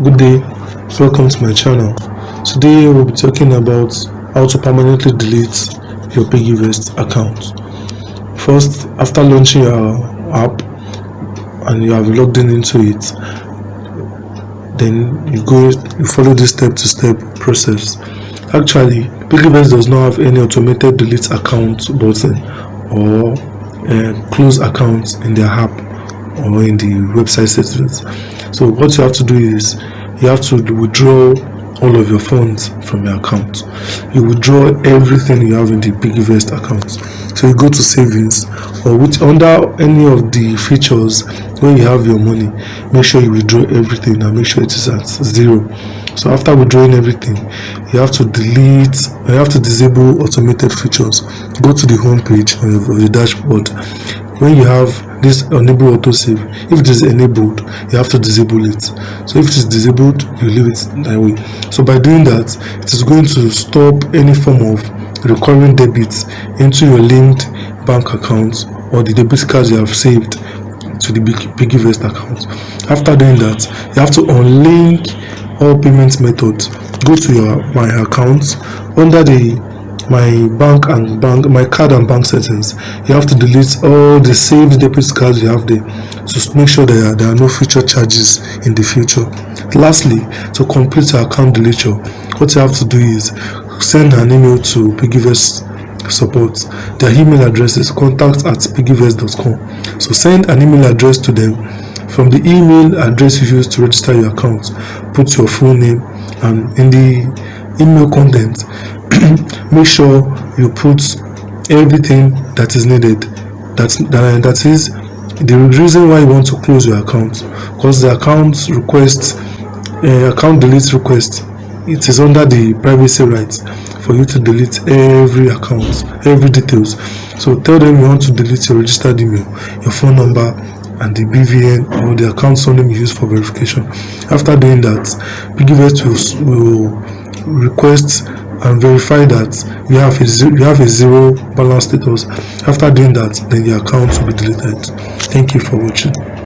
Good day, welcome to my channel. Today we'll be talking about how to permanently delete your PiggyVest account. First, after launching your app and you have logged into it, then you follow this step-to-step process. Actually, PiggyVest does not have any automated delete account button or close accounts in their app or in the website settings. So what you have to do is you have to withdraw all of your funds from your account. You withdraw everything you have in the PiggyVest account. So you go to savings, or under any of the features when you have your money, make sure you withdraw everything and make sure it is at zero. So after withdrawing everything, you have to disable automated features. Go to the home page of the dashboard. When you have this enable autosave, if it is enabled, you have to disable it. So if it is disabled, you leave it that way. So by doing that, it is going to stop any form of recurring debits into your linked bank account or the debit cards you have saved to the PiggyVest account. After doing that, you have to unlink all payment methods. Go to your my account under the my card and bank settings. You have to delete all the saved debit cards you have there to make sure that there are no future charges in the future. Lastly, to complete your account deletion, what you have to do is send an email to PiggyVest support. Their email address is contact@piggivest.com. So send an email address to them. From the email address you use to register your account, put your full name, and in the email content make sure you put everything that is needed. That is the reason why you want to close your account, because the account delete request, it is under the privacy rights for you to delete every account, every details. So tell them you want to delete your registered email, your phone number, and the BVN or the account name you use for verification. After doing that, PiggyVest will request and verify that you have a zero balance status. After doing that, then the account will be deleted. Thank you for watching.